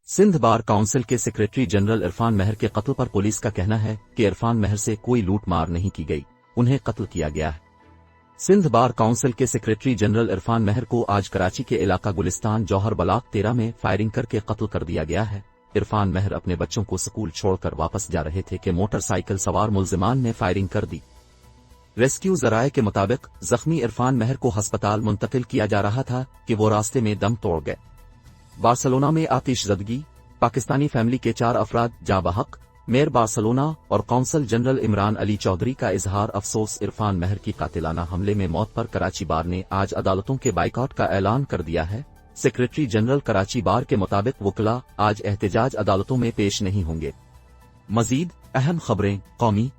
Sindh bar council के secretary general Irfan महर के कत्ल पर पुलिस का कहना है कि इरफान महर से कोई लूट मार नहीं की गई, उन्हें कत्ल किया गया है। सिंध बार काउंसिल के सेक्रेटरी जनरल इरफान महर को आज कराची के इलाका गुलिस्तान जौहर ब्लॉक 13 में फायरिंग करके कत्ल कर दिया गया है। इरफान महर अपने बच्चों को स्कूल छोड़कर वापस जा रहे थे कि मोटरसाइकिल सवार मुलजिमान ने फायरिंग कर दी। रेस्क्यू जराये के मुताबिक जख्मी इरफान महर को अस्पताल मुंतकिल किया जा रहा था कि वो रास्ते में दम तोड़ गए। बार्सिलोना में आतिशज़दगी, पाकिस्तानी फैमिली के 4 अफराद जाँ बहक। मेयर बार्सिलोना और कौंसल जनरल इमरान अली चौधरी का इजहार अफसोस। इरफान महर की कातिलाना हमले में मौत पर कराची बार ने आज अदालतों के बाइकआउट का ऐलान कर दिया है। सेक्रेटरी जनरल कराची बार के मुताबिक वकला आज एहतजाज अदालतों में पेश नहीं होंगे। मजीद अहम खबरें, कौमी